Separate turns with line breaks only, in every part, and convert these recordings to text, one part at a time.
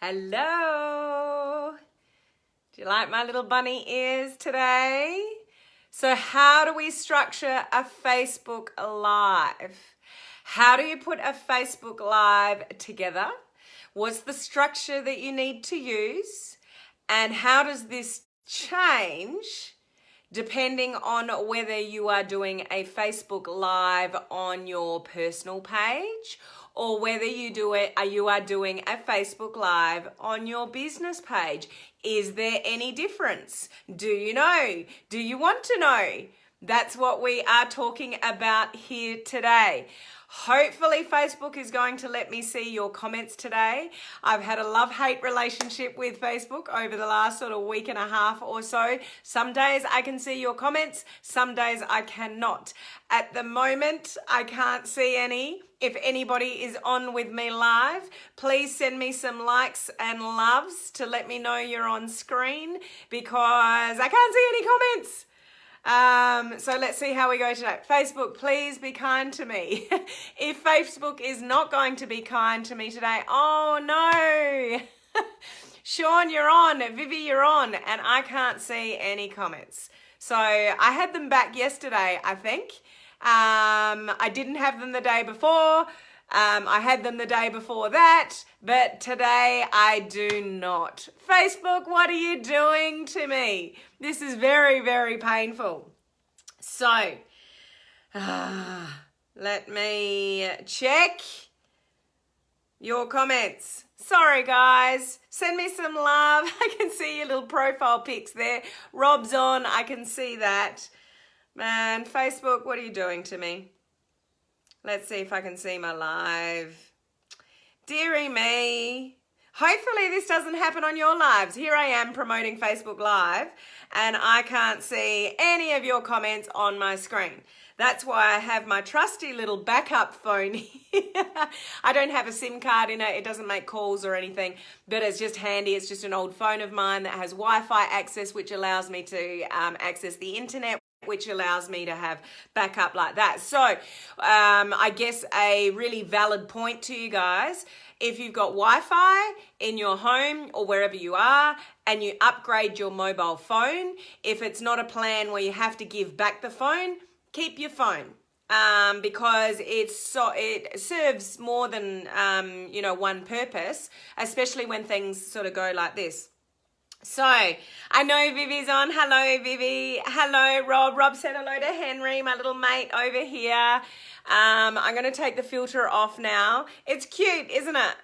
Hello. Do you like my little bunny ears today? So how do we structure a Facebook Live? How do you put a Facebook Live together? What's the structure that you need to use? And how does this change depending on whether you are doing a Facebook Live on your personal page or whether you are doing a Facebook Live on your business page? Is there any difference? Do you know? Do you want to know? That's what we are talking about here today. Hopefully Facebook is going to let me see your comments today. I've had a love-hate relationship with Facebook over the last sort of week and a half or so. Some days I can see your comments, some days I cannot. At the moment, I can't see any. If anybody is on with me live, please send me some likes and loves to let me know you're on screen because I can't see any comments. So let's see how we go today. Facebook, please be kind to me. If Facebook is not going to be kind to me today, oh no. Sean, you're on. Vivi, you're on. And I can't see any comments. So I had them back yesterday, I think. I didn't have them the day before. I had them the day before that, but today I do not. Facebook, what are you doing to me? This is very, very painful. So, let me check your comments. Sorry, guys. Send me some love. I can see your little profile pics there. Rob's on. I can see that. Man, Facebook, what are you doing to me? Let's see if I can see my live. Dearie me. Hopefully this doesn't happen on your lives. Here I am promoting Facebook Live and I can't see any of your comments on my screen. That's why I have my trusty little backup phone here. I don't have a SIM card in it. It doesn't make calls or anything, but it's just handy. It's just an old phone of mine that has Wi-Fi access, which allows me to access the internet, which allows me to have backup like that. So I guess a really valid point to you guys, if you've got Wi-Fi in your home or wherever you are and you upgrade your mobile phone, if it's not a plan where you have to give back the phone, keep your phone. Because it serves more than one purpose, especially when things sort of go like this. So, I know Vivi's on. Hello, Vivi. Hello, Rob. Rob said hello to Henry, my little mate over here. I'm going to take the filter off now. It's cute, isn't it?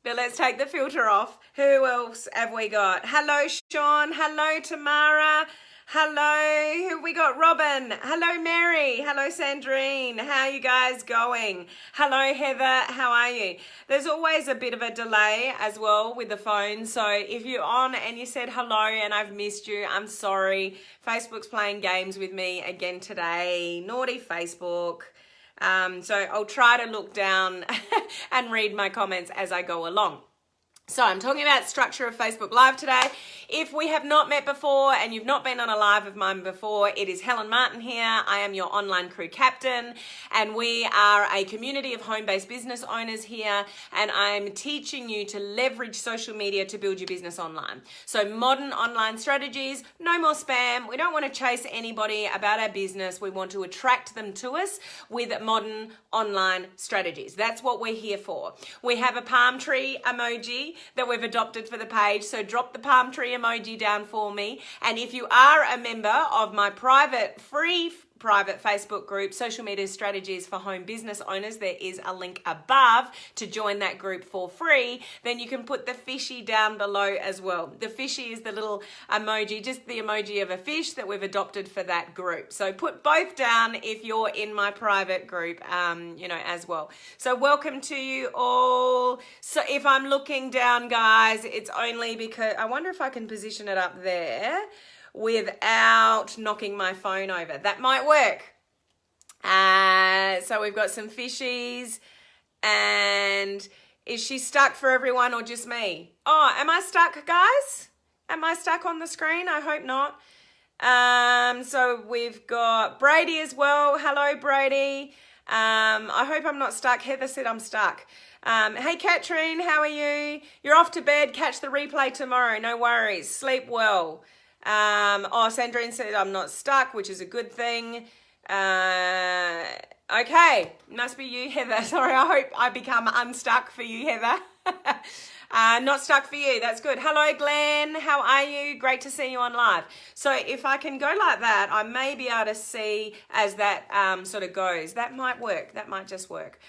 But let's take the filter off. Who else have we got? Hello, Sean. Hello, Tamara. Hello, who we got? Robin. Hello, Mary. Hello, Sandrine. How are you guys going? Hello, Heather. How are you? There's always a bit of a delay as well with the phone. So if you're on and you said hello and I've missed you, I'm sorry. Facebook's playing games with me again today. Naughty Facebook. So I'll try to look down and read my comments as I go along. So I'm talking about structure of Facebook Live today. If we have not met before and you've not been on a live of mine before, it is Helen Martin here. I am your online crew captain and we are a community of home-based business owners here, and I'm teaching you to leverage social media to build your business online. So modern online strategies, no more spam. We don't want to chase anybody about our business. We want to attract them to us with modern online strategies. That's what we're here for. We have a palm tree emoji that we've adopted for the page, so drop the palm tree emoji down for me. And if you are a member of my free private Facebook group, Social Media Strategies for Home Business Owners, there is a link above to join that group for free. Then you can put the fishy down below as well. The fishy is the little emoji, just the emoji of a fish that we've adopted for that group. So put both down if you're in my private group, as well. So welcome to you all. So if I'm looking down, guys, it's only because, I wonder if I can position it up there without knocking my phone over. That might work. So we've got some fishies, and is she stuck for everyone or just me? Oh, am I stuck, guys? Am I stuck on the screen? I hope not. So we've got Brady as well. Hello, Brady. I hope I'm not stuck. Heather said I'm stuck. Hey, Katrine, how are you? You're off to bed. Catch the replay tomorrow. No worries. Sleep well. Sandrine said I'm not stuck, which is a good thing. Okay, must be you, Heather. Sorry, I hope I become unstuck for you, Heather. Not stuck for you. That's good. Hello, Glenn. How are you? Great to see you on live. So if I can go like that, I may be able to see as that sort of goes. That might work. That might just work.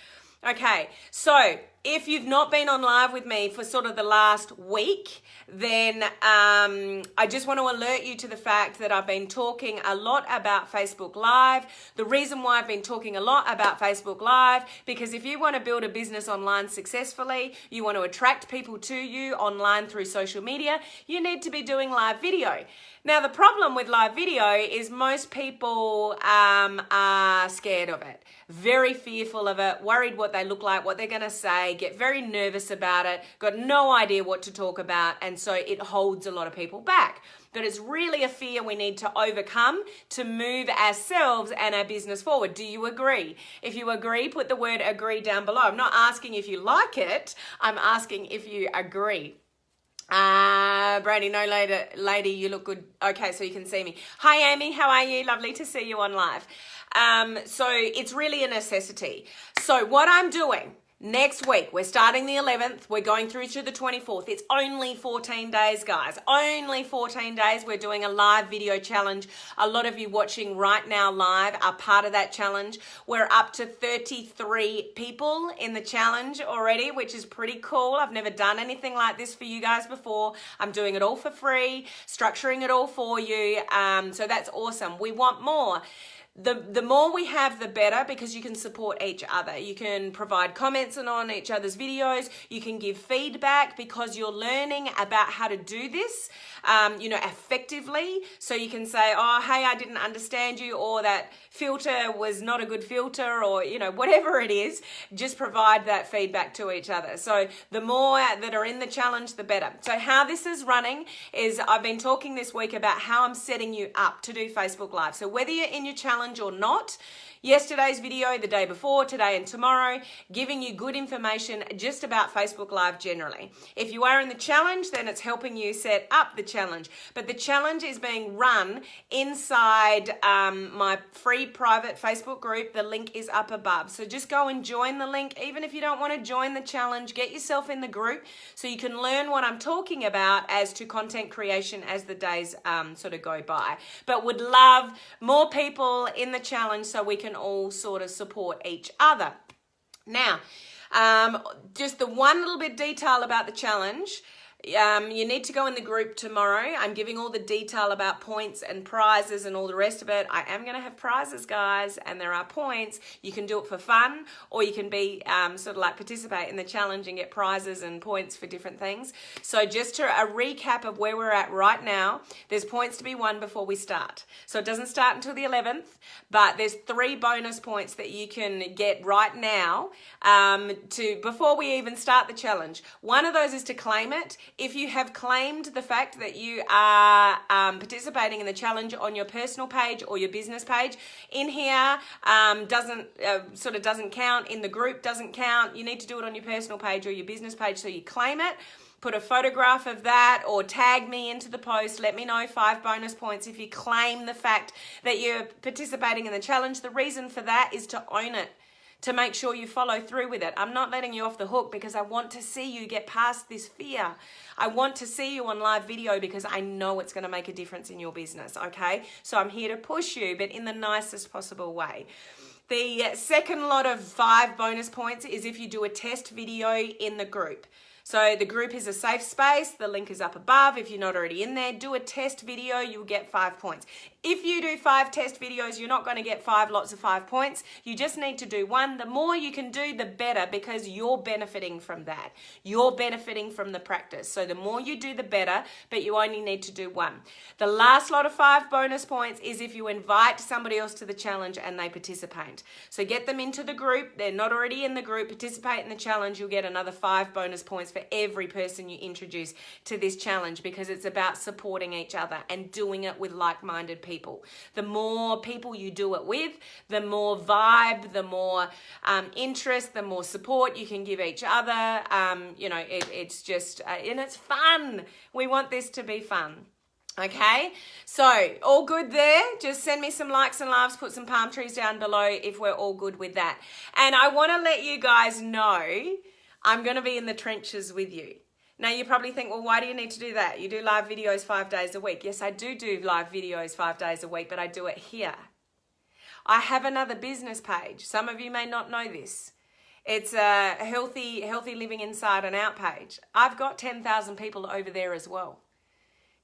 Okay, so if you've not been on live with me for sort of the last week, then I just want to alert you to the fact that I've been talking a lot about Facebook Live. The reason why I've been talking a lot about Facebook Live, because if you want to build a business online successfully, you want to attract people to you online through social media, you need to be doing live video. Now, the problem with live video is most people are scared of it, very fearful of it, worried what they look like, what they're going to say, get very nervous about it, got no idea what to talk about, and so it holds a lot of people back. But it's really a fear we need to overcome to move ourselves and our business forward. Do you agree? If you agree, put the word agree down below. I'm not asking if you like it, I'm asking if you agree. Brandy, no lady, you look good. Okay, so you can see me. Hi, Amy, how are you? Lovely to see you on live. So it's really a necessity. So what I'm doing next week, we're starting the 11th, we're going through to the 24th. It's only 14 days, guys. Only 14 days. We're doing a live video challenge. A lot of you watching right now live are part of that challenge. We're up to 33 people in the challenge already, which is pretty cool. I've never done anything like this for you guys before. I'm doing it all for free, structuring it all for you. So that's awesome. We want more. The more we have, the better, because you can support each other. You can provide comments on each other's videos. You can give feedback because you're learning about how to do this, effectively. So you can say, oh, hey, I didn't understand you, or that filter was not a good filter, or, whatever it is, just provide that feedback to each other. So the more that are in the challenge, the better. So how this is running is I've been talking this week about how I'm setting you up to do Facebook Live. So whether you're in your challenge or not, yesterday's video, the day before, today and tomorrow, giving you good information just about Facebook Live generally. If you are in the challenge, then it's helping you set up the challenge. But the challenge is being run inside my free private Facebook group. The link is up above. So just go and join the link. Even if you don't want to join the challenge, get yourself in the group so you can learn what I'm talking about as to content creation as the days sort of go by. But would love more people in the challenge so we can all sort of support each other. Now, just the one little bit detail about the challenge. You need to go in the group tomorrow. I'm giving all the detail about points and prizes and all the rest of it. I am going to have prizes, guys, and there are points. You can do it for fun, or you can be sort of like participate in the challenge and get prizes and points for different things. So just to a recap of where we're at right now, there's points to be won before we start. So it doesn't start until the 11th, but there's 3 bonus points that you can get right now before we even start the challenge. One of those is to claim it. If you have claimed the fact that you are participating in the challenge on your personal page or your business page, in here doesn't count, in the group doesn't count. You need to do it on your personal page or your business page so you claim it. Put a photograph of that or tag me into the post. Let me know 5 bonus points if you claim the fact that you're participating in the challenge. The reason for that is to own it, to make sure you follow through with it. I'm not letting you off the hook because I want to see you get past this fear. I want to see you on live video because I know it's going to make a difference in your business, okay? So I'm here to push you, but in the nicest possible way. The second lot of 5 bonus points is if you do a test video in the group. So the group is a safe space. The link is up above. If you're not already in there, do a test video. You'll get 5 points. If you do 5 test videos, you're not going to get 5 lots of 5 points. You just need to do 1. The more you can do, the better, because you're benefiting from that. You're benefiting from the practice. So the more you do, the better, but you only need to do 1. The last lot of 5 bonus points is if you invite somebody else to the challenge and they participate. So get them into the group. They're not already in the group. Participate in the challenge. You'll get another 5 bonus points for every person you introduce to this challenge, because it's about supporting each other and doing it with like-minded people. The more people you do it with, the more vibe, the more interest, the more support you can give each other. It's just, and it's fun. We want this to be fun. Okay, so all good there. Just send me some likes and loves, put some palm trees down below if we're all good with that. And I want to let you guys know I'm going to be in the trenches with you. Now you probably think, well, why do you need to do that? You do live videos 5 days a week. Yes, I do live videos 5 days a week, but I do it here. I have another business page. Some of you may not know this. It's a healthy living inside and out page. I've got 10,000 people over there as well.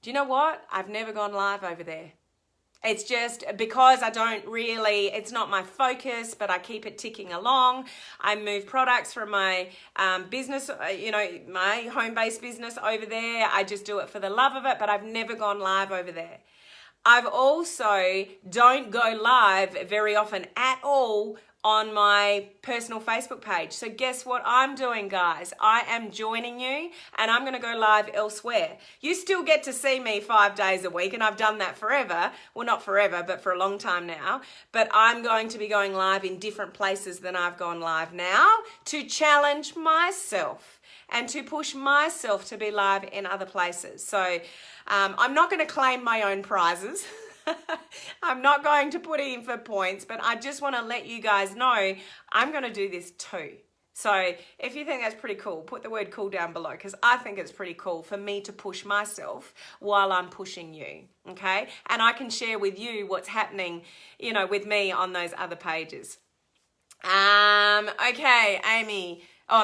Do you know what? I've never gone live over there. It's just because it's not my focus, but I keep it ticking along. I move products from my business, my home-based business over there. I just do it for the love of it, but I've never gone live over there. I've also don't go live very often at all on my personal Facebook page. So guess what I'm doing, guys? I am joining you and I'm going to go live elsewhere. You still get to see me 5 days a week, and I've done that forever. Well, not forever, but for a long time now. But I'm going to be going live in different places than I've gone live now to challenge myself and to push myself to be live in other places. So I'm not going to claim my own prizes. I'm not going to put in for points, but I just want to let you guys know I'm going to do this too. So if you think that's pretty cool, put the word cool down below, because I think it's pretty cool for me to push myself while I'm pushing you, okay? And I can share with you what's happening, with me on those other pages. Okay,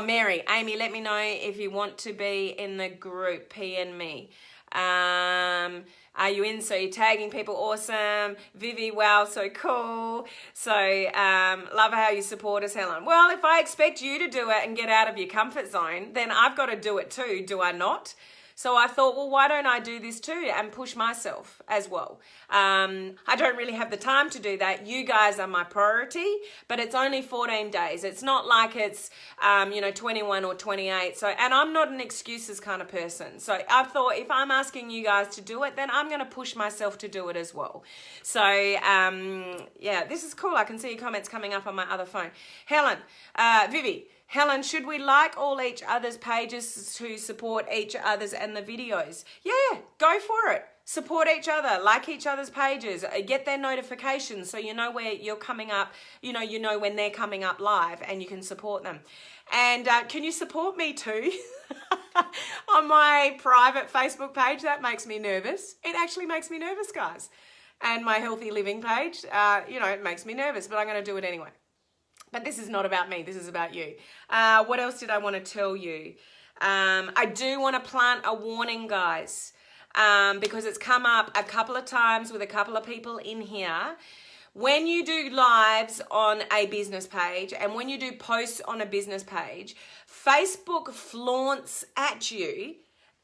Mary, let me know if you want to be in the group, PM me. Are you in? So you're tagging people. Awesome. Vivi, wow, so cool. So love how you support us, Helen. Well, if I expect you to do it and get out of your comfort zone, then I've got to do it too, do I not? So I thought, well, why don't I do this too and push myself as well? I don't really have the time to do that. You guys are my priority, but it's only 14 days. It's not like it's, 21 or 28. So, and I'm not an excuses kind of person. So I thought if I'm asking you guys to do it, then I'm going to push myself to do it as well. So, this is cool. I can see your comments coming up on my other phone. Helen, Vivi. Helen, should we like all each other's pages to support each other's and the videos? Yeah, go for it. Support each other, like each other's pages, get their notifications so you know where you're coming up, you know when they're coming up live, and you can support them. And can you support me too? On my private Facebook page? That makes me nervous. It actually makes me nervous, guys. And my healthy living page, it makes me nervous, but I'm going to do it anyway. But this is not about me. This is about you. What else did I want to tell you? I do want to plant a warning, guys, because it's come up a couple of times with a couple of people in here. When you do lives on a business page and when you do posts on a business page, Facebook flaunts at you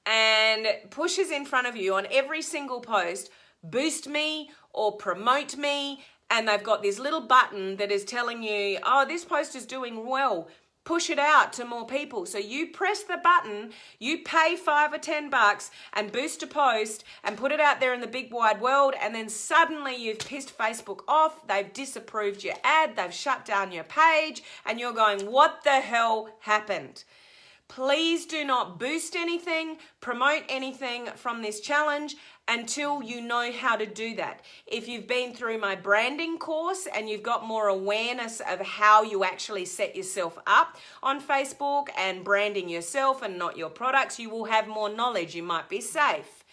and pushes in front of you on every single post, boost me or promote me. And they've got this little button that is telling you, oh, this post is doing well. Push it out to more people. So you press the button, you pay $5 or $10 and boost a post and put it out there in the big wide world. And then suddenly you've pissed Facebook off. They've disapproved your ad. They've shut down your page. And you're going, what the hell happened? Please do not boost anything, promote anything from this challenge until you know how to do that. If you've been through my branding course and you've got more awareness of how you actually set yourself up on Facebook and branding yourself and not your products, you will have more knowledge. You might be safe.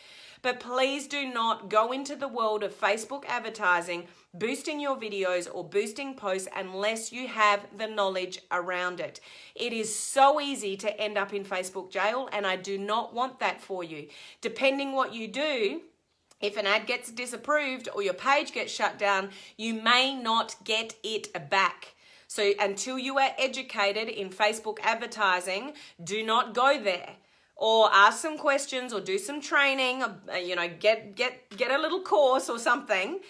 But please do not go into the world of Facebook advertising, boosting your videos or boosting posts unless you have the knowledge around it. It is so easy to end up in Facebook jail, and I do not want that for you. Depending what you do, if an ad gets disapproved or your page gets shut down, you may not get it back. So until you are educated in Facebook advertising, do not go there. Or ask some questions or do some training, get a little course or something.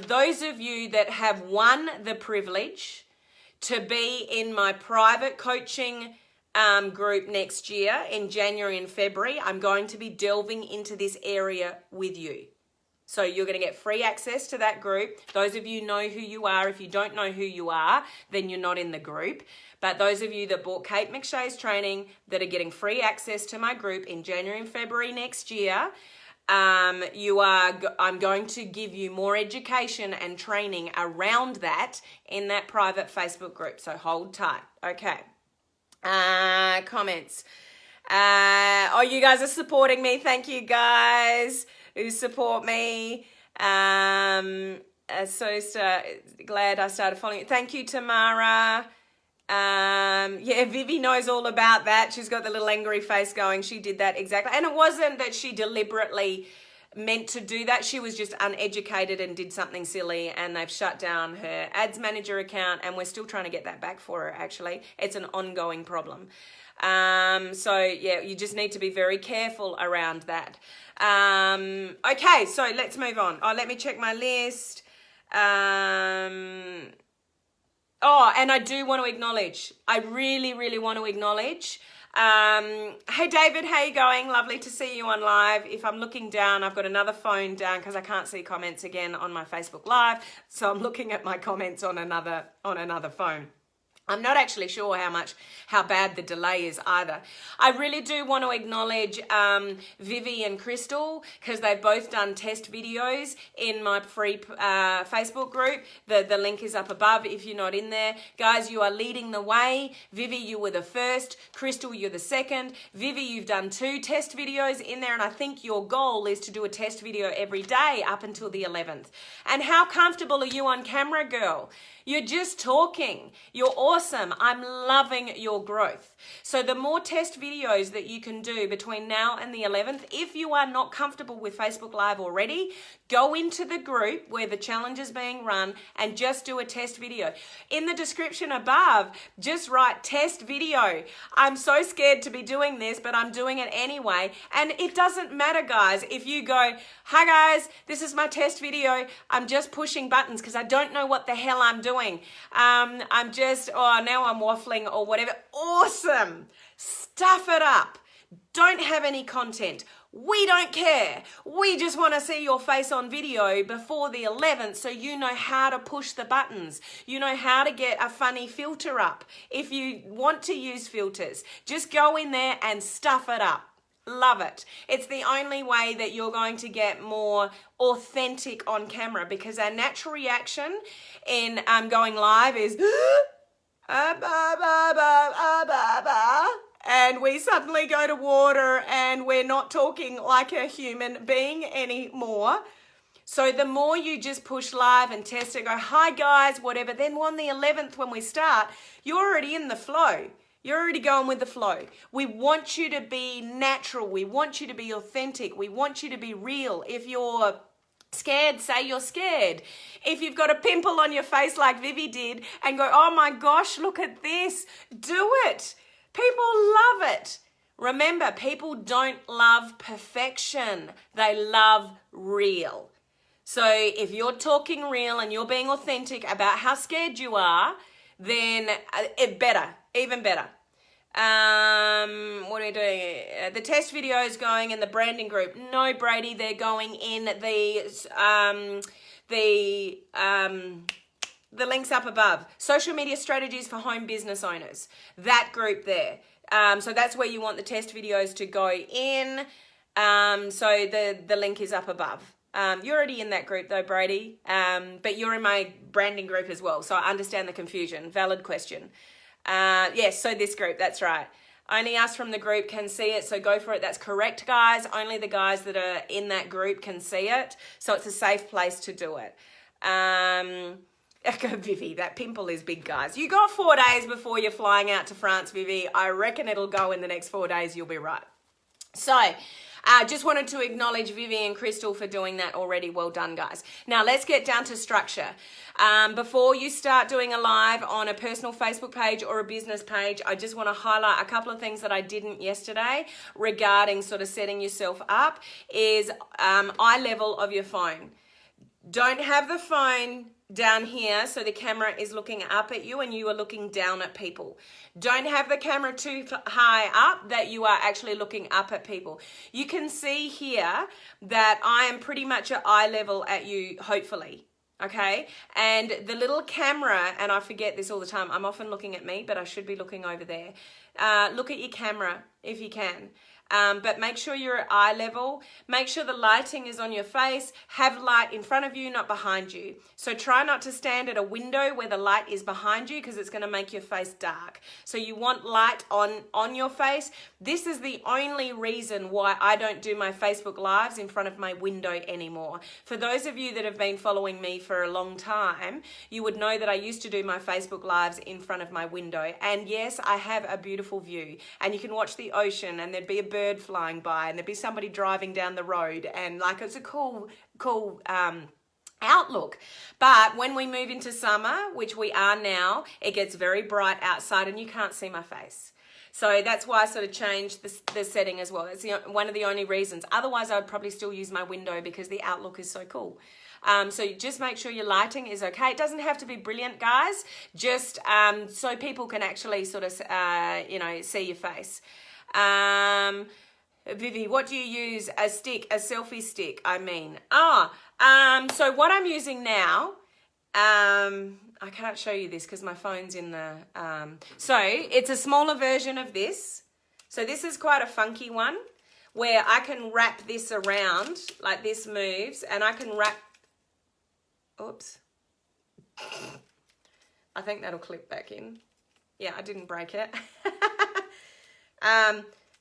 Those of you that have won the privilege to be in my private coaching group next year in January and February, I'm going to be delving into this area with you. So you're going to get free access to that group. Those of you know who you are. If you don't know who you are, then you're not in the group. But those of you that bought Kate McShay's training that are getting free access to my group in January and February next year, I'm going to give you more education and training around that in that private Facebook group. So hold tight. Okay. Comments. You guys are supporting me. Thank you guys who support me. Glad I started following you. Thank you, Tamara. Vivi knows all about that. She's got the little angry face going. She did that exactly. And it wasn't that she deliberately meant to do that. She was just uneducated and did something silly, and they've shut down her ads manager account, and we're still trying to get that back for her, actually. It's an ongoing problem. You just need to be very careful around that. Okay, so let's move on. Let me check my list. And I do want to acknowledge, I really, really want to acknowledge, hey David, how you going? Lovely to see you on live. If I'm looking down, I've got another phone down because I can't see comments again on my Facebook Live. So I'm looking at my comments on another phone. I'm not actually sure how bad the delay is either. I really do want to acknowledge Vivi and Crystal, because they've both done test videos in my free Facebook group. The link is up above if you're not in there. Guys, you are leading the way. Vivi, you were the first. Crystal, you're the second. Vivi, you've done 2 test videos in there, and I think your goal is to do a test video every day up until the 11th. And how comfortable are you on camera, girl? You're just talking. You're awesome. I'm loving your growth. So the more test videos that you can do between now and the 11th, if you are not comfortable with Facebook Live already, go into the group where the challenge is being run and just do a test video. In the description above, just write test video. I'm so scared to be doing this, but I'm doing it anyway. And it doesn't matter, guys, if you go, hi guys, this is my test video. I'm just pushing buttons because I don't know what the hell I'm doing. Now I'm waffling or whatever. Awesome. Stuff it up. Don't have any content. We don't care. We just want to see your face on video before the 11th so you know how to push the buttons. You know how to get a funny filter up. If you want to use filters, just go in there and stuff it up. Love it. It's the only way that you're going to get more authentic on camera, because our natural reaction in going live is and we suddenly go to water and we're not talking like a human being anymore. So the more you just push live and test it, go, hi guys, whatever, then on the 11th when we start, you're already in the flow. You're already going with the flow. We want you to be natural. We want you to be authentic. We want you to be real. If you're scared, say you're scared. If you've got a pimple on your face like Vivi did and go, oh my gosh, look at this, do it. People love it. Remember, people don't love perfection. They love real. So if you're talking real and you're being authentic about how scared you are, then even better. What are we doing? The test video is going in the branding group. No, Brady, they're going in the links up above. Social media strategies for home business owners. That group there. So that's where you want the test videos to go in. So the link is up above. You're already in that group though, Brady, but you're in my branding group as well. So I understand the confusion. Valid question. Yes, so this group, that's right. Only us from the group can see it, so go for it. That's correct, guys. Only the guys that are in that group can see it, so it's a safe place to do it. Vivi, that pimple is big, guys. You got 4 days before you're flying out to France, Vivi. I reckon it'll go in the next 4 days. You'll be right. So, just wanted to acknowledge Vivi and Crystal for doing that already. Well done, guys. Now, let's get down to structure. Before you start doing a live on a personal Facebook page or a business page, I just want to highlight a couple of things that I didn't yesterday regarding sort of setting yourself up is eye level of your phone. Don't have the phone down here so the camera is looking up at you and you are looking down at people. Don't have the camera too high up that you are actually looking up at people. You can see here that I am pretty much at eye level at you, hopefully. Okay, and the little camera, and I forget this all the time, I'm often looking at me, but I should be looking over there. Look at your camera if you can. But make sure you're at eye level. Make sure the lighting is on your face. Have light in front of you, not behind you. So try not to stand at a window where the light is behind you because it's going to make your face dark. So you want light on your face. This is the only reason why I don't do my Facebook Lives in front of my window anymore. For those of you that have been following me for a long time, you would know that I used to do my Facebook Lives in front of my window. And yes, I have a beautiful view. And you can watch the ocean and there'd be a bird flying by and there'd be somebody driving down the road, and like it's a cool outlook. But when we move into summer, which we are now, it gets very bright outside and you can't see my face. So that's why I sort of changed the setting as well. That's one of the only reasons. Otherwise, I would probably still use my window because the outlook is so cool. So just make sure your lighting is okay. It doesn't have to be brilliant, guys, just so people can actually sort of, see your face. Vivi, what do you use? A selfie stick, I mean. So what I'm using now, I can't show you this because my phone's in the, so it's a smaller version of this. So this is quite a funky one where I can wrap this around, like this moves, and I can wrap, oops. I think that'll clip back in. Yeah, I didn't break it.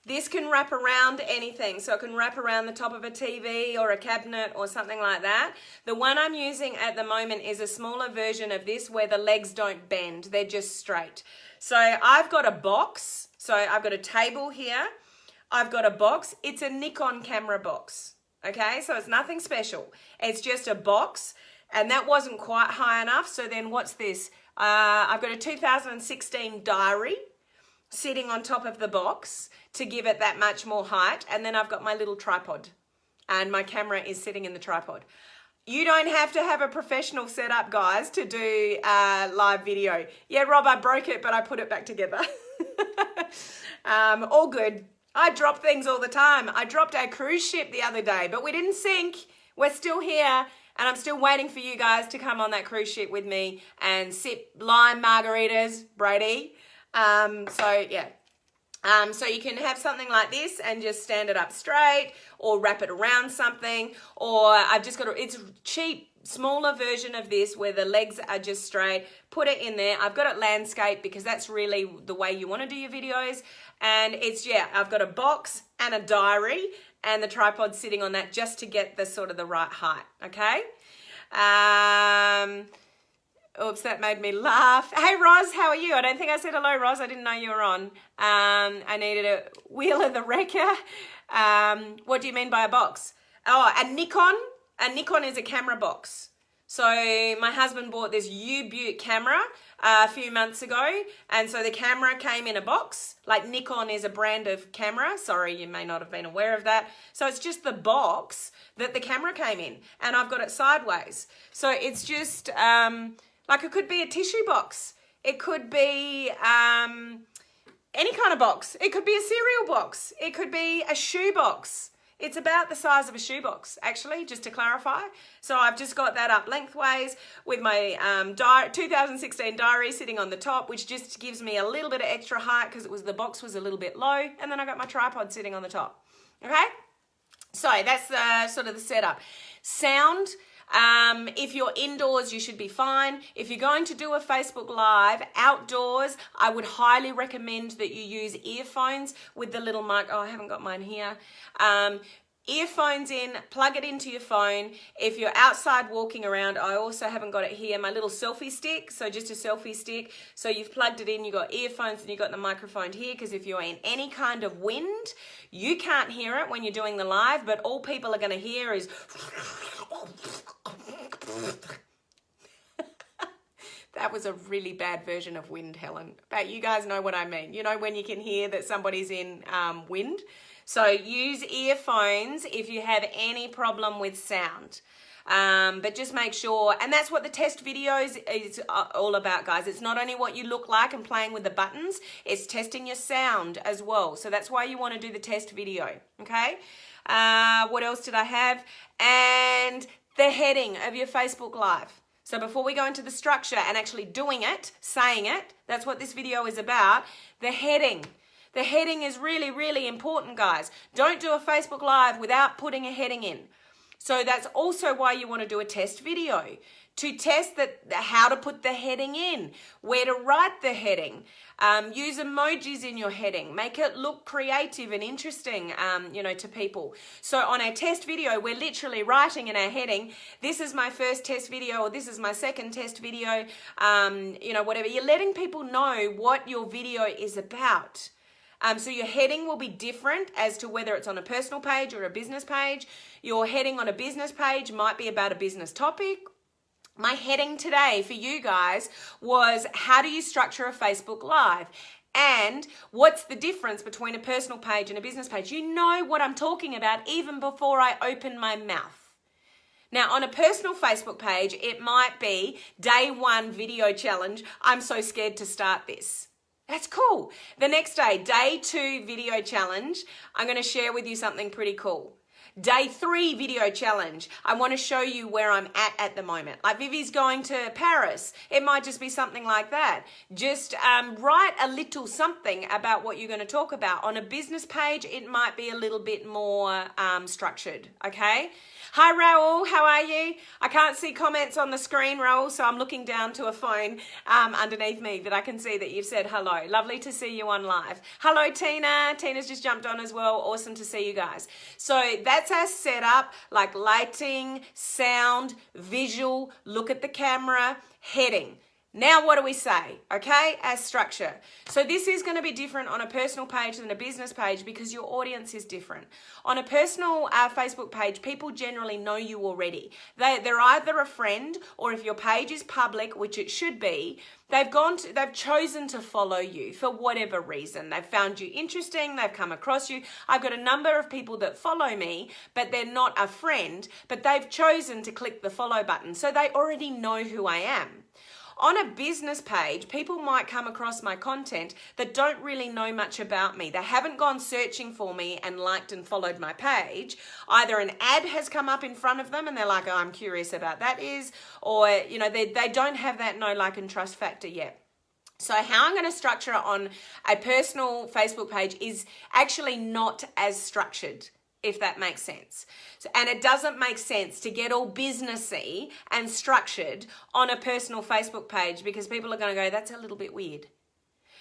This can wrap around anything. So it can wrap around the top of a TV or a cabinet or something like that. The one I'm using at the moment is a smaller version of this where the legs don't bend. They're just straight. So I've got a box. So I've got a table here. I've got a box. It's a Nikon camera box. Okay, so it's nothing special. It's just a box. And that wasn't quite high enough. So then what's this? I've got a 2016 diary sitting on top of the box to give it that much more height. And then I've got my little tripod and my camera is sitting in the tripod. You don't have to have a professional setup, guys, to do live video. Yeah, Rob, I broke it, but I put it back together. All good. I drop things all the time. I dropped our cruise ship the other day, but we didn't sink. We're still here. And I'm still waiting for you guys to come on that cruise ship with me and sip lime margaritas, Brady. So you can have something like this and just stand it up straight or wrap it around something, or I've just got it's cheap, smaller version of this where the legs are just straight. Put it in there. I've got it landscape because that's really the way you want to do your videos. And it's, I've got a box and a diary and the tripod sitting on that just to get the sort of the right height. Okay. Oops, that made me laugh. Hey, Roz, how are you? I don't think I said hello, Roz. I didn't know you were on. I needed a Wheeler the Wrecker. What do you mean by a box? Oh, a Nikon. A Nikon is a camera box. So my husband bought this U-Butte camera a few months ago. And so the camera came in a box. Like Nikon is a brand of camera. Sorry, you may not have been aware of that. So it's just the box that the camera came in. And I've got it sideways. So it's just... like it could be a tissue box. It could be any kind of box. It could be a cereal box. It could be a shoe box. It's about the size of a shoe box, actually, just to clarify. So I've just got that up lengthways with my 2016 diary sitting on the top, which just gives me a little bit of extra height because the box was a little bit low. And then I got my tripod sitting on the top. Okay? So that's sort of the setup. Sound... if you're indoors, you should be fine. If you're going to do a Facebook Live outdoors, I would highly recommend that you use earphones with the little mic. Oh, I haven't got mine here. Earphones in, plug it into your phone. If you're outside walking around, I also haven't got it here, my little selfie stick, so just a selfie stick. So you've plugged it in, you've got earphones and you've got the microphone here, because if you're in any kind of wind, you can't hear it when you're doing the live, but all people are going to hear is... That was a really bad version of wind, Helen, but you guys know what I mean. You know when you can hear that somebody's in wind? So use earphones if you have any problem with sound. But just make sure, and that's what the test videos is all about, guys. It's not only what you look like and playing with the buttons, it's testing your sound as well. So that's why you want to do the test video, okay? What else did I have? And the heading of your Facebook Live. So before we go into the structure and actually doing it, saying it, that's what this video is about, the heading. The heading is really, really important, guys. Don't do a Facebook Live without putting a heading in. So that's also why you want to do a test video, to test how to put the heading in, where to write the heading, use emojis in your heading, make it look creative and interesting, to people. So on our test video, we're literally writing in our heading, this is my first test video, or this is my second test video, whatever. You're letting people know what your video is about. So your heading will be different as to whether it's on a personal page or a business page. Your heading on a business page might be about a business topic. My heading today for you guys was, how do you structure a Facebook Live? And what's the difference between a personal page and a business page? You know what I'm talking about even before I open my mouth. Now, on a personal Facebook page, it might be day 1 video challenge. I'm so scared to start this. That's cool. The next day, day 2 video challenge, I'm going to share with you something pretty cool. Day 3 video challenge, I want to show you where I'm at the moment. Like Vivi's going to Paris. It might just be something like that. Just write a little something about what you're going to talk about. On a business page, it might be a little bit more structured, okay? Hi, Raoul. How are you? I can't see comments on the screen, Raoul, so I'm looking down to a phone underneath me, but I can see that you've said hello. Lovely to see you on live. Hello, Tina. Tina's just jumped on as well. Awesome to see you guys. So that's our setup, like lighting, sound, visual, look at the camera, heading. Now what do we say, okay, as structure? So this is going to be different on a personal page than a business page because your audience is different. On a personal Facebook page, people generally know you already. They're either a friend, or if your page is public, which it should be, they've chosen to follow you for whatever reason. They've found you interesting, they've come across you. I've got a number of people that follow me, but they're not a friend, but they've chosen to click the follow button, so they already know who I am. On a business page, people might come across my content that don't really know much about me. They haven't gone searching for me and liked and followed my page. Either an ad has come up in front of them and they're like, oh, I'm curious about that is, or, they don't have that know, like, and trust factor yet. So how I'm going to structure it on a personal Facebook page is actually not as structured, if that makes sense. And it doesn't make sense to get all businessy and structured on a personal Facebook page because people are going to go, that's a little bit weird.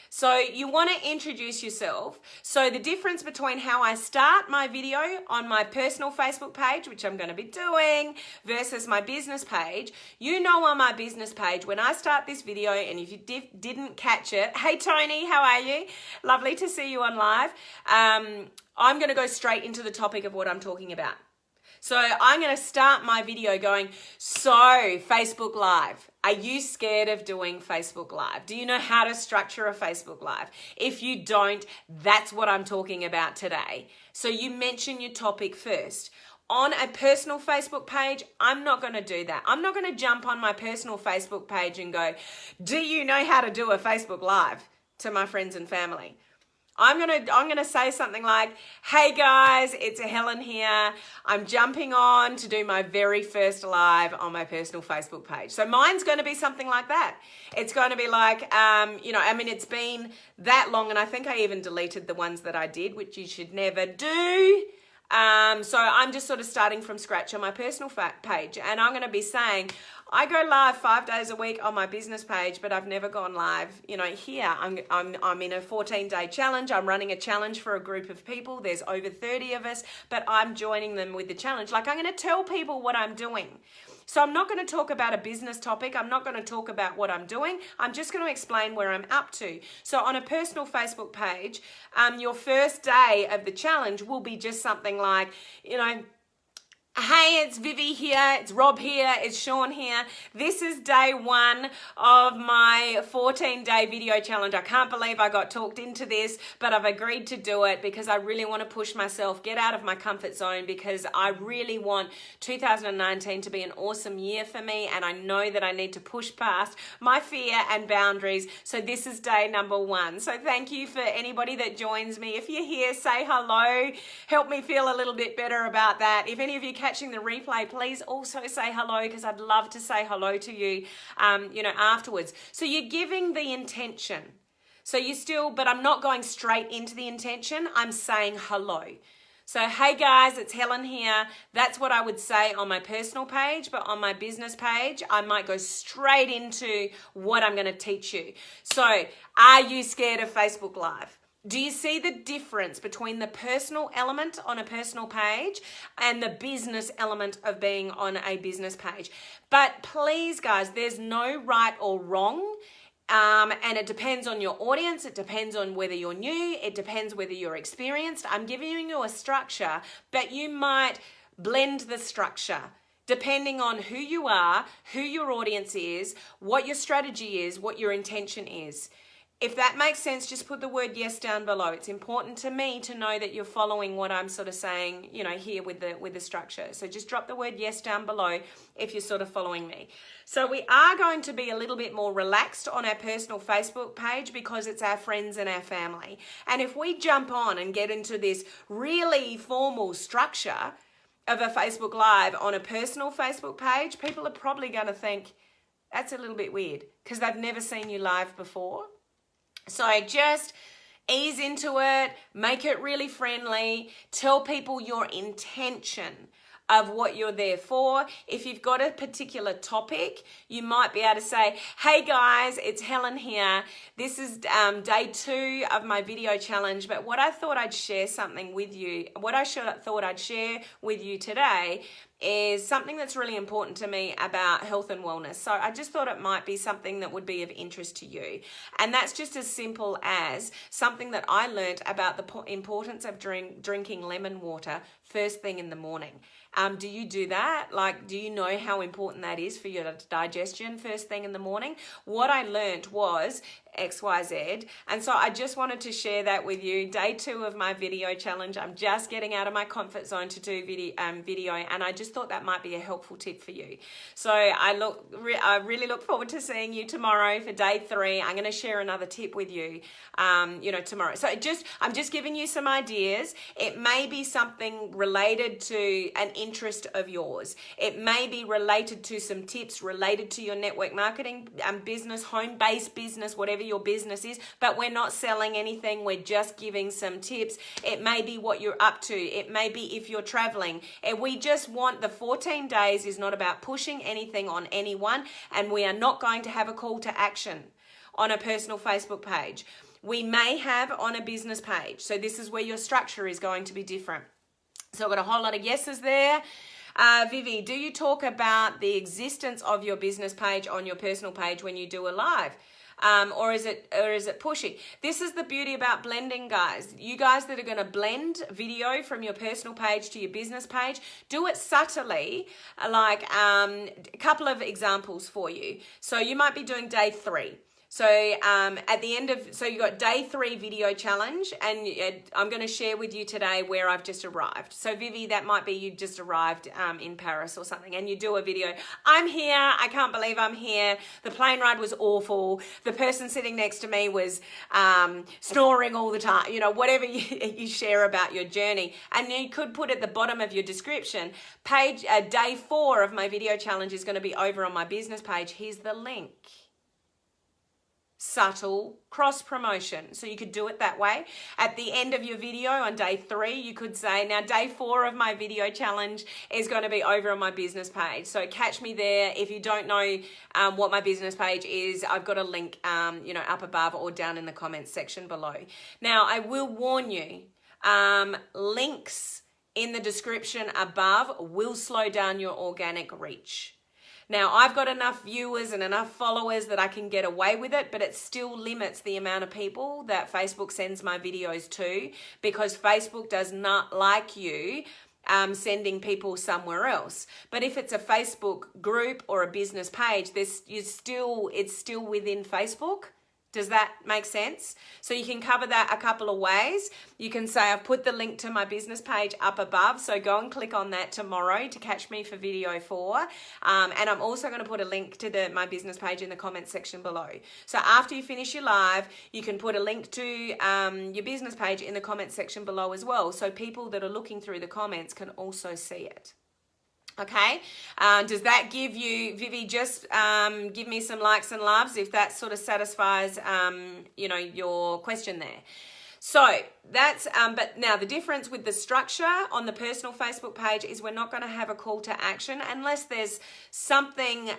So you want to introduce yourself. So the difference between how I start my video on my personal Facebook page, which I'm going to be doing, versus my business page, you know on my business page, when I start this video, and if you didn't catch it, hey Tony, how are you? Lovely to see you on live. I'm going to go straight into the topic of what I'm talking about. So I'm going to start my video going, so Facebook Live. Are you scared of doing Facebook Live? Do you know how to structure a Facebook Live? If you don't, that's what I'm talking about today. So you mention your topic first. On a personal Facebook page, I'm not going to do that. I'm not going to jump on my personal Facebook page and go, do you know how to do a Facebook Live to my friends and family? I'm gonna say something like, hey guys, it's Helen here. I'm jumping on to do my very first live on my personal Facebook page. So mine's going to be something like that. It's going to be like, it's been that long, and I think I even deleted the ones that I did, which you should never do. So I'm just sort of starting from scratch on my personal page, and I'm going to be saying, I go live 5 days a week on my business page, but I've never gone live, here. I'm in a 14-day challenge. I'm running a challenge for a group of people. There's over 30 of us, but I'm joining them with the challenge. Like, I'm going to tell people what I'm doing. So I'm not going to talk about a business topic. I'm not going to talk about what I'm doing. I'm just going to explain where I'm up to. So on a personal Facebook page, your first day of the challenge will be just something like, Hey, it's Vivi here, it's Rob here, it's Sean here. This is day one of my 14-day video challenge. I can't believe I got talked into this, but I've agreed to do it because I really want to push myself, get out of my comfort zone, because I really want 2019 to be an awesome year for me, and I know that I need to push past my fear and boundaries. So this is day number one. So thank you for anybody that joins me. If you're here, say hello. Help me feel a little bit better about that. If any of you catching the replay, please also say hello, because I'd love to say hello to you, afterwards. So you're giving the intention. So you still, but I'm not going straight into the intention. I'm saying hello. So, hey guys, it's Helen here. That's what I would say on my personal page, but on my business page, I might go straight into what I'm going to teach you. So, are you scared of Facebook Live? Do you see the difference between the personal element on a personal page and the business element of being on a business page? But please, guys, there's no right or wrong. And it depends on your audience. It depends on whether you're new. It depends whether you're experienced. I'm giving you a structure, but you might blend the structure depending on who you are, who your audience is, what your strategy is, what your intention is. If that makes sense, just put the word yes down below. It's important to me to know that you're following what I'm sort of saying, here with the structure. So just drop the word yes down below if you're sort of following me. So we are going to be a little bit more relaxed on our personal Facebook page because it's our friends and our family. And if we jump on and get into this really formal structure of a Facebook Live on a personal Facebook page, people are probably going to think that's a little bit weird because they've never seen you live before. So just ease into it, make it really friendly, tell people your intention of what you're there for. If you've got a particular topic, you might be able to say, hey guys, it's Helen here. This is day 2 of my video challenge, but what I thought I'd share something with you, thought I'd share with you today is something that's really important to me about health and wellness. So I just thought it might be something that would be of interest to you. And that's just as simple as something that I learned about the importance of drinking lemon water first thing in the morning. Do you do that? Do you know how important that is for your digestion first thing in the morning? What I learned was XYZ. And so I just wanted to share that with you. Day 2 of my video challenge. I'm just getting out of my comfort zone to do video, and I just thought that might be a helpful tip for you. So I really look forward to seeing you tomorrow for day 3. I'm going to share another tip with you, tomorrow. So I'm just giving you some ideas. It may be something related to an interest of yours. It may be related to some tips related to your network marketing business, home-based business, whatever your business is, but we're not selling anything. We're just giving some tips. It may be what you're up to. It may be if you're traveling. And we just want the 14 days is not about pushing anything on anyone, and we are not going to have a call to action on a personal Facebook page. We may have on a business page. So this is where your structure is going to be different. So I've got a whole lot of yeses there. Vivi, do you talk about the existence of your business page on your personal page when you do a live? Or is it pushy? This is the beauty about blending, guys. You guys that are going to blend video from your personal page to your business page, do it subtly. A couple of examples for you. So you might be doing day 3. So at the end of, so you got day 3 video challenge, and I'm going to share with you today where I've just arrived. So Vivi, that might be you just arrived in Paris or something, and you do a video. I'm here. I can't believe I'm here. The plane ride was awful. The person sitting next to me was snoring all the time. Whatever you share about your journey, and you could put at the bottom of your description, day 4 of my video challenge is going to be over on my business page. Here's the link. Subtle cross promotion. So you could do it that way. At the end of your video on day 3, you could say, now day 4 of my video challenge is going to be over on my business page. So catch me there. If you don't know what my business page is, I've got a link, up above or down in the comments section below. Now, I will warn you, links in the description above will slow down your organic reach. Now, I've got enough viewers and enough followers that I can get away with it, but it still limits the amount of people that Facebook sends my videos to, because Facebook does not like you sending people somewhere else. But if it's a Facebook group or a business page, it's still within Facebook. Does that make sense? So you can cover that a couple of ways. You can say, I've put the link to my business page up above, so go and click on that tomorrow to catch me for video 4. And I'm also going to put a link to my business page in the comments section below. So after you finish your live, you can put a link to your business page in the comments section below as well, so people that are looking through the comments can also see it. Okay, does that give you, Vivi, just give me some likes and loves if that sort of satisfies, your question there. So that's, but now the difference with the structure on the personal Facebook page is we're not going to have a call to action unless there's something,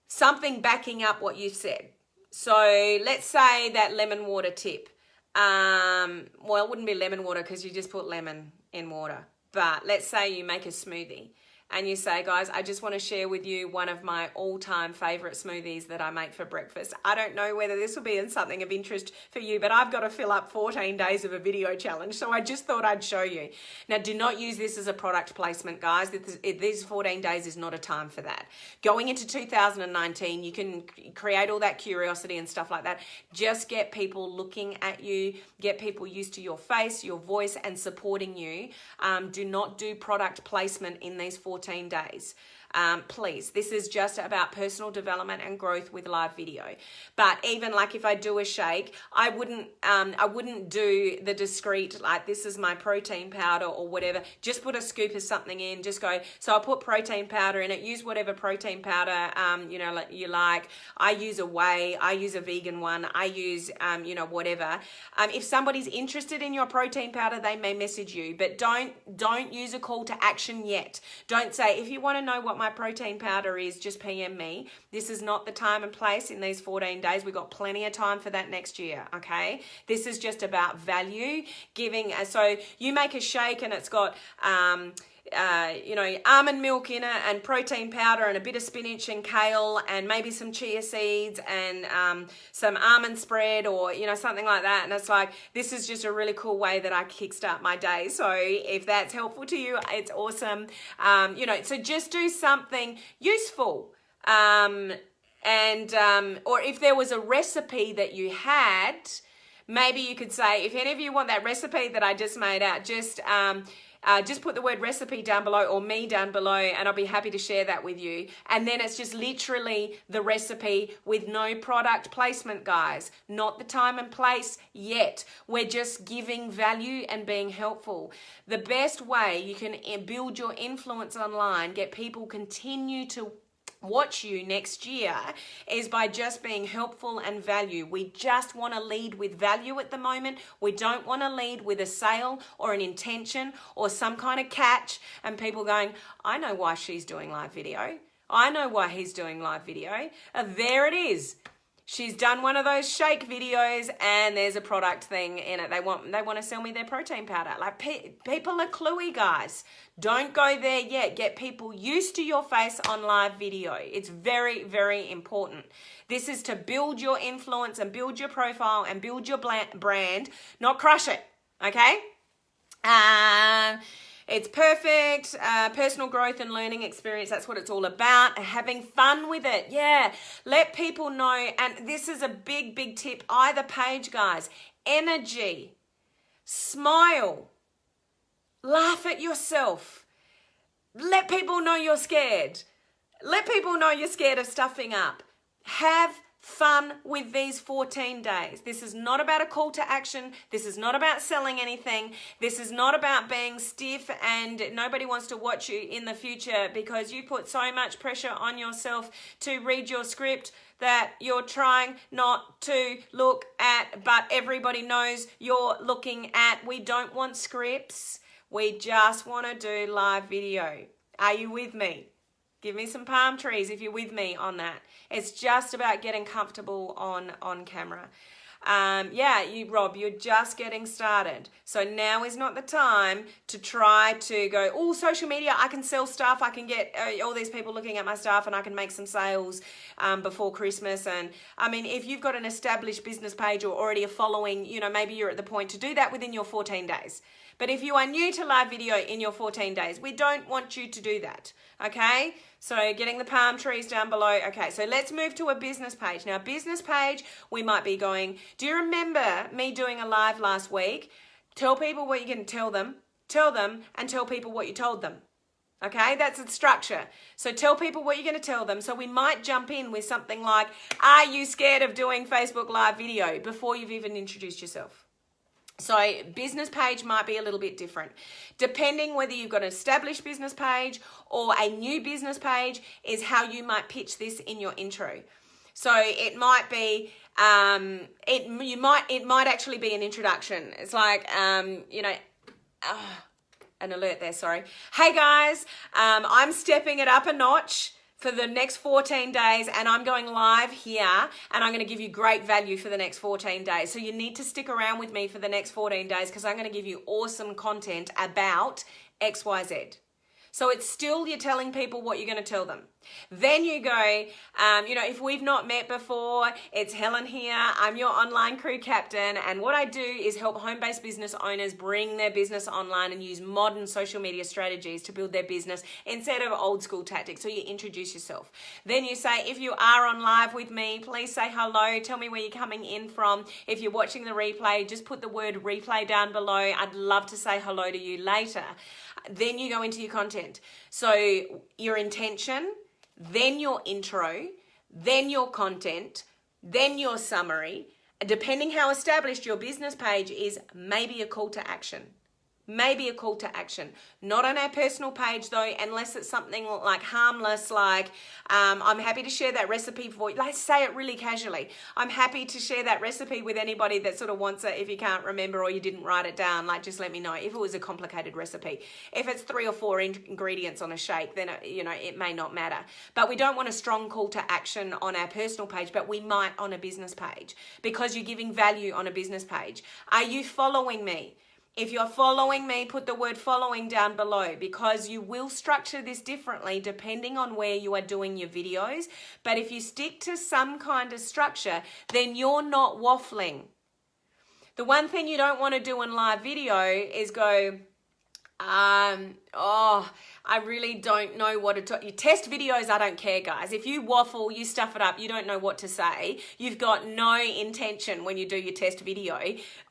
something backing up what you've said. So let's say that lemon water tip. Well, it wouldn't be lemon water because you just put lemon in water. But let's say you make a smoothie and you say, guys, I just want to share with you one of my all-time favorite smoothies that I make for breakfast. I don't know whether this will be something of interest for you, but I've got to fill up 14 days of a video challenge, so I just thought I'd show you. Now, do not use this as a product placement, guys. These 14 days is not a time for that. Going into 2019, you can create all that curiosity and stuff like that. Just get people looking at you, get people used to your face, your voice, and supporting you. Do not do product placement in these 14 days. Please, this is just about personal development and growth with live video. But even like if I do a shake, I wouldn't do the discreet, like this is my protein powder or whatever. Just put a scoop of something in, just go, so I'll put protein powder in it, use whatever protein powder, like you like. I use a whey, I use a vegan one, I use, whatever. If somebody's interested in your protein powder, they may message you, but don't use a call to action yet. Don't say, if you want to know what my protein powder is, just PM me. This is not the time and place in these 14 days. We've got plenty of time for that next year, okay? This is just about value, giving. So you make a shake and it's got, almond milk in it and protein powder and a bit of spinach and kale and maybe some chia seeds and some almond spread or, something like that. And it's like, this is just a really cool way that I kickstart my day. So if that's helpful to you, it's awesome. So just do something useful. Or if there was a recipe that you had, maybe you could say, if any of you want that recipe that I just made out, just put the word recipe down below or me down below and I'll be happy to share that with you. And then it's just literally the recipe with no product placement, guys. Not the time and place yet. We're just giving value and being helpful. The best way you can build your influence online, get people continue to watch you next year, is by just being helpful and value. We just want to lead with value at the moment. We don't want to lead with a sale or an intention or some kind of catch and people going, I know why she's doing live video. I know why he's doing live video. There it is. She's done one of those shake videos and there's a product thing in it. They want to sell me their protein powder. Like people are cluey, guys. Don't go there yet. Get people used to your face on live video. It's very, very important. This is to build your influence and build your profile and build your brand, not crush it. Okay? It's perfect, personal growth and learning experience. That's what it's all about. Having fun with it. Yeah. Let people know. And this is a big, big tip. Either page, guys. Energy. Smile. Laugh at yourself. Let people know you're scared. Let people know you're scared of stuffing up. Have fun with these 14 days. This is not about a call to action. This is not about selling anything. This is not about being stiff and nobody wants to watch you in the future because you put so much pressure on yourself to read your script that you're trying not to look at, but everybody knows you're looking at. We don't want scripts. We just want to do live video. Are you with me? Give me some palm trees if you're with me on that. It's just about getting comfortable on camera. Rob, you're just getting started. So now is not the time to try to go, oh, social media, I can sell stuff. I can get all these people looking at my stuff and I can make some sales before Christmas. And I mean, if you've got an established business page or already a following, maybe you're at the point to do that within your 14 days. But if you are new to live video in your 14 days, we don't want you to do that, okay? So getting the palm trees down below. Okay, so let's move to a business page. Now, business page, we might be going, do you remember me doing a live last week? Tell people what you're going to tell them, and tell people what you told them. Okay, that's the structure. So tell people what you're going to tell them. So we might jump in with something like, are you scared of doing Facebook live video before you've even introduced yourself? So business page might be a little bit different. Depending whether you've got an established business page or a new business page is how you might pitch this in your intro. So it might be, it might actually be an introduction. It's like, an alert there, sorry. Hey guys, I'm stepping it up a notch for the next 14 days and I'm going live here and I'm going to give you great value for the next 14 days. So you need to stick around with me for the next 14 days because I'm going to give you awesome content about XYZ. So it's still you're telling people what you're going to tell them. Then you go, if we've not met before, it's Helen here. I'm your online crew captain. And what I do is help home-based business owners bring their business online and use modern social media strategies to build their business instead of old school tactics. So you introduce yourself. Then you say, if you are on live with me, please say hello. Tell me where you're coming in from. If you're watching the replay, just put the word replay down below. I'd love to say hello to you later. Then you go into your content. So your intention, then your intro, then your content, then your summary. Depending how established your business page is, maybe a call to action. Maybe a call to action. Not on our personal page though, unless it's something like harmless, like I'm happy to share that recipe for you. Let's say it really casually. I'm happy to share that recipe with anybody that sort of wants it. If you can't remember or you didn't write it down, like just let me know. If it was a complicated recipe, if it's 3 or 4 ingredients on a shake, then it may not matter. But we don't want a strong call to action on our personal page, but we might on a business page because you're giving value on a business page. Are you following me? If you're following me, put the word following down below because you will structure this differently depending on where you are doing your videos. But if you stick to some kind of structure, then you're not waffling. The one thing you don't want to do in live video is go, I really don't know what to talk. You test videos, I don't care, guys. If you waffle, you stuff it up, you don't know what to say, you've got no intention when you do your test video,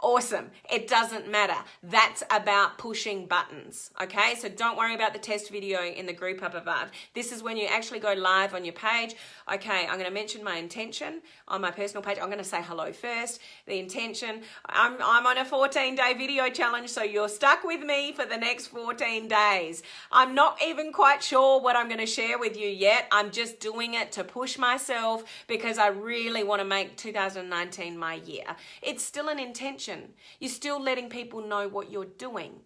awesome. It doesn't matter. That's about pushing buttons, okay? So don't worry about the test video in the group up above. This is when you actually go live on your page. Okay, I'm going to mention my intention on my personal page. I'm going to say hello first. The intention, I'm on a 14-day video challenge, so you're stuck with me for the next 14 days. I'm not even quite sure what I'm going to share with you yet. I'm just doing it to push myself because I really want to make 2019 my year. It's still an intention. You're still letting people know what you're doing.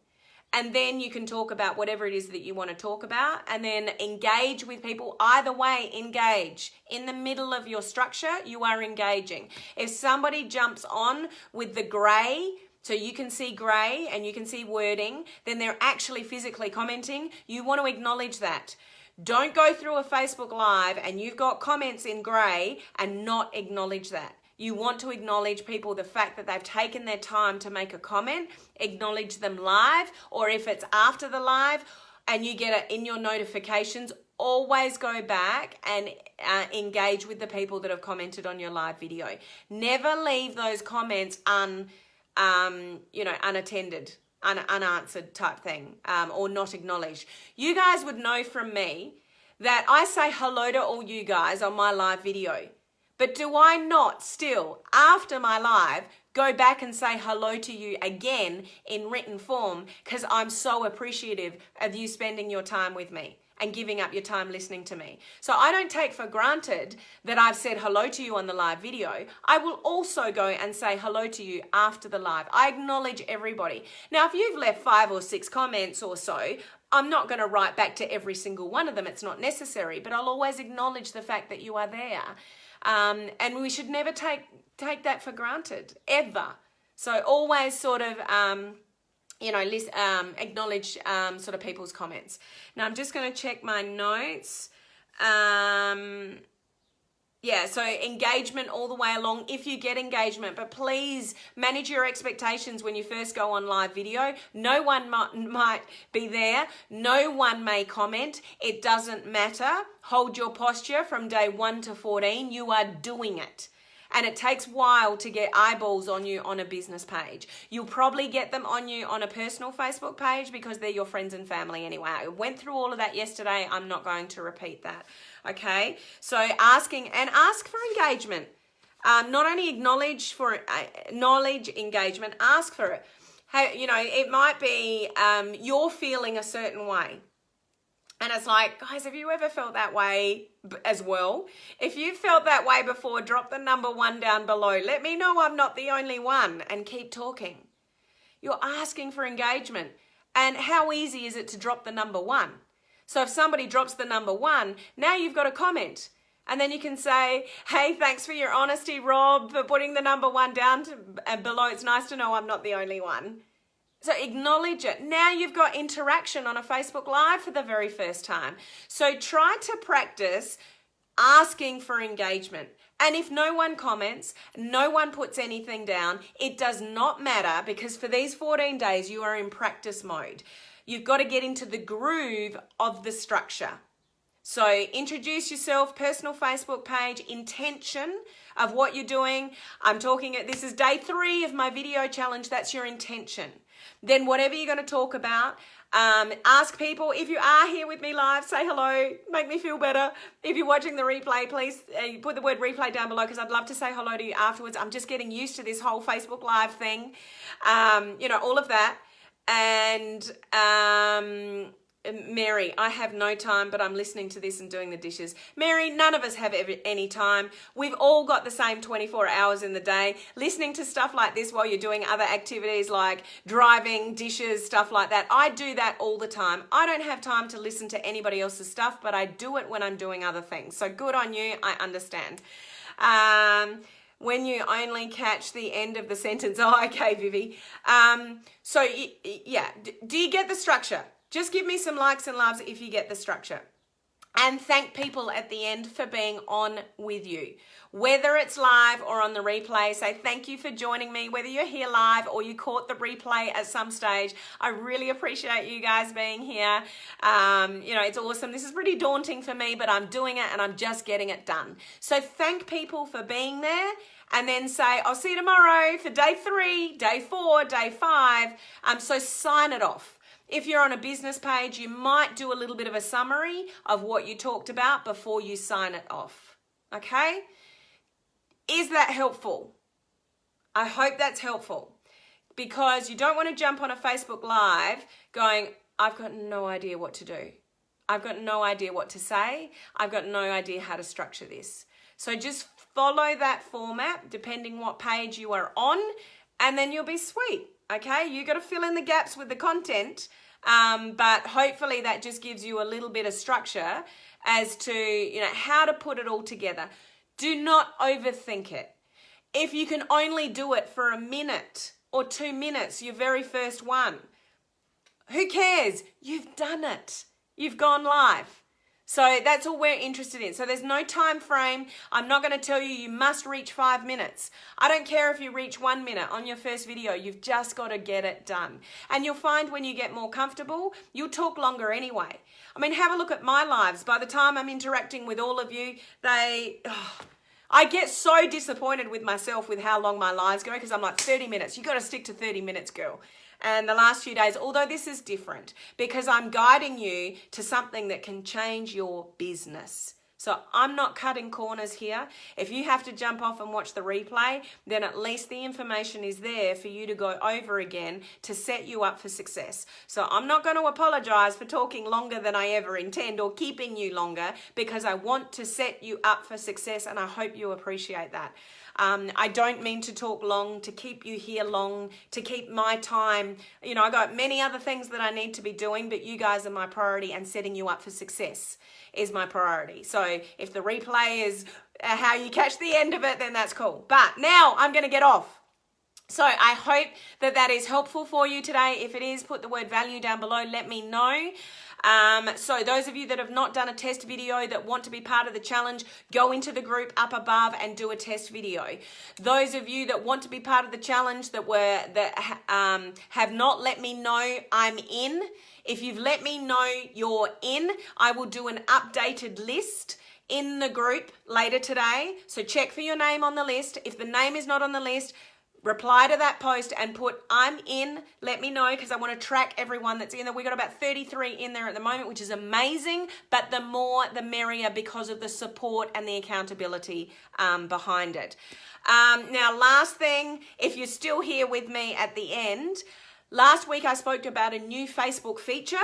And then you can talk about whatever it is that you want to talk about and then engage with people. Either way, engage. In the middle of your structure, you are engaging. If somebody jumps on with the grey, so you can see grey and you can see wording, then they're actually physically commenting. You want to acknowledge that. Don't go through a Facebook Live and you've got comments in grey and not acknowledge that. You want to acknowledge people, the fact that they've taken their time to make a comment, acknowledge them live, or if it's after the live and you get it in your notifications, always go back and engage with the people that have commented on your live video. Never leave those comments unattended, unanswered type thing, or not acknowledged. You guys would know from me that I say hello to all you guys on my live video. But do I not still, after my live, go back and say hello to you again in written form because I'm so appreciative of you spending your time with me and giving up your time listening to me. So I don't take for granted that I've said hello to you on the live video. I will also go and say hello to you after the live. I acknowledge everybody. Now, if you've left 5 or 6 comments or so, I'm not going to write back to every single one of them. It's not necessary, but I'll always acknowledge the fact that you are there. And we should never take take that for granted, ever. So always sort of, acknowledge sort of people's comments. Now I'm just going to check my notes. Yeah, so engagement all the way along if you get engagement, but please manage your expectations when you first go on live video. No one might be there. No one may comment. It doesn't matter. Hold your posture from day 1 to 14. You are doing it. And it takes a while to get eyeballs on you on a business page. You'll probably get them on you on a personal Facebook page because they're your friends and family anyway. I went through all of that yesterday. I'm not going to repeat that. Okay? So ask for engagement. Not only acknowledge engagement, ask for it. Hey, it might be you're feeling a certain way. And it's like, guys, have you ever felt that way as well? If you felt that way before, drop the number 1 down below. Let me know I'm not the only one, and keep talking. You're asking for engagement. And how easy is it to drop the number 1? So if somebody drops the number 1, now you've got a comment. And then you can say, hey, thanks for your honesty, Rob, for putting the number 1 down below. It's nice to know I'm not the only one. So acknowledge it. Now you've got interaction on a Facebook Live for the very first time. So try to practice asking for engagement. And if no one comments, no one puts anything down, it does not matter, because for these 14 days you are in practice mode. You've got to get into the groove of the structure. So introduce yourself, personal Facebook page, intention of what you're doing. This is day 3 of my video challenge. That's your intention. Then whatever you're going to talk about, ask people. If you are here with me live, say hello, make me feel better. If you're watching the replay, please put the word replay down below, because I'd love to say hello to you afterwards. I'm just getting used to this whole Facebook Live thing, all of that. And Mary, I have no time, but I'm listening to this and doing the dishes. Mary, none of us have any time. We've all got the same 24 hours in the day. Listening to stuff like this while you're doing other activities like driving, dishes, stuff like that. I do that all the time. I don't have time to listen to anybody else's stuff, but I do it when I'm doing other things. So good on you. I understand. When you only catch the end of the sentence. Oh, okay, Vivi. Do you get the structure? Just give me some likes and loves if you get the structure. And thank people at the end for being on with you. Whether it's live or on the replay, say thank you for joining me. Whether you're here live or you caught the replay at some stage, I really appreciate you guys being here. It's awesome. This is pretty daunting for me, but I'm doing it and I'm just getting it done. So thank people for being there. And then say, I'll see you tomorrow for day 3, day 4, day 5. So sign it off. If you're on a business page, you might do a little bit of a summary of what you talked about before you sign it off. Okay? Is that helpful? I hope that's helpful, because you don't want to jump on a Facebook Live going, I've got no idea what to do. I've got no idea what to say. I've got no idea how to structure this. So just follow that format depending what page you are on, and then you'll be sweet. Okay, you got to fill in the gaps with the content, but hopefully that just gives you a little bit of structure as to how to put it all together. Do not overthink it. If you can only do it for a minute or 2 minutes, your very first one, who cares? You've done it. You've gone live. So that's all we're interested in. So there's no time frame. I'm not going to tell you must reach 5 minutes. I don't care if you reach 1 minute on your first video. You've just got to get it done. And you'll find when you get more comfortable, you'll talk longer anyway. I mean, have a look at my lives. By the time I'm interacting with all of you, I get so disappointed with myself with how long my lives go, because I'm like, 30 minutes. You got to stick to 30 minutes, girl. And the last few days, although this is different, because I'm guiding you to something that can change your business. So I'm not cutting corners here. If you have to jump off and watch the replay, then at least the information is there for you to go over again to set you up for success. So I'm not going to apologize for talking longer than I ever intend or keeping you longer, because I want to set you up for success, and I hope you appreciate that. I don't mean to talk long, to keep you here long, to keep my time. I got many other things that I need to be doing, but you guys are my priority, and setting you up for success is my priority. So if the replay is how you catch the end of it, then that's cool. But now I'm going to get off. So I hope that that is helpful for you today. If it is, put the word value down below. Let me know. So those of you that have not done a test video that want to be part of the challenge, go into the group up above and do a test video. Those of you that want to be part of the challenge have not let me know I'm in. If you've let me know you're in, I will do an updated list in the group later today. So check for your name on the list. If the name is not on the list, reply to that post and put I'm in. Let me know, because I want to track everyone that's in there. We got about 33 in there at the moment, which is amazing, but the more the merrier because of the support and the accountability behind it. Now, last thing, if you're still here with me at the end, last week I spoke about a new Facebook feature.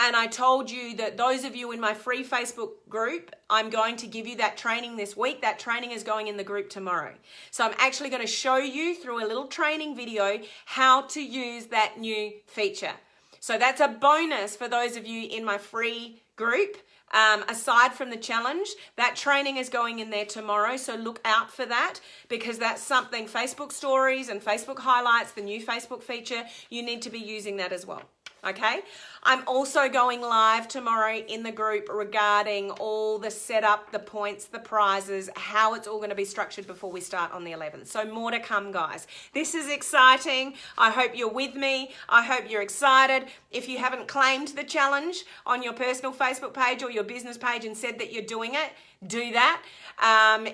And I told you that those of you in my free Facebook group, I'm going to give you that training this week. That training is going in the group tomorrow. So I'm actually going to show you through a little training video how to use that new feature. So that's a bonus for those of you in my free group. Aside from the challenge, that training is going in there tomorrow. So look out for that, because that's something, Facebook stories and Facebook highlights, the new Facebook feature, you need to be using that as well. Okay, I'm also going live tomorrow in the group regarding all the setup, the points, the prizes, how it's all going to be structured before we start on the 11th. So more to come, guys. This is exciting. I hope you're with me. I hope you're excited. If you haven't claimed the challenge on your personal Facebook page or your business page and said that you're doing it, do that.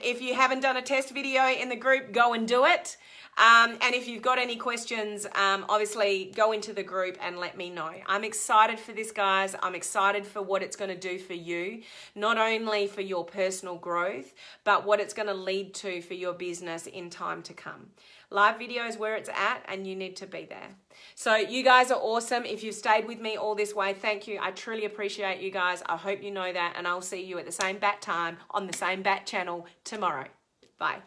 If you haven't done a test video in the group, go and do it. And if you've got any questions, obviously go into the group and let me know. I'm excited for this, guys. I'm excited for what it's going to do for you, not only for your personal growth, but what it's going to lead to for your business in time to come. Live video is where it's at, and you need to be there. So you guys are awesome. If you've stayed with me all this way, thank you. I truly appreciate you guys. I hope you know that, and I'll see you at the same bat time on the same bat channel tomorrow. Bye.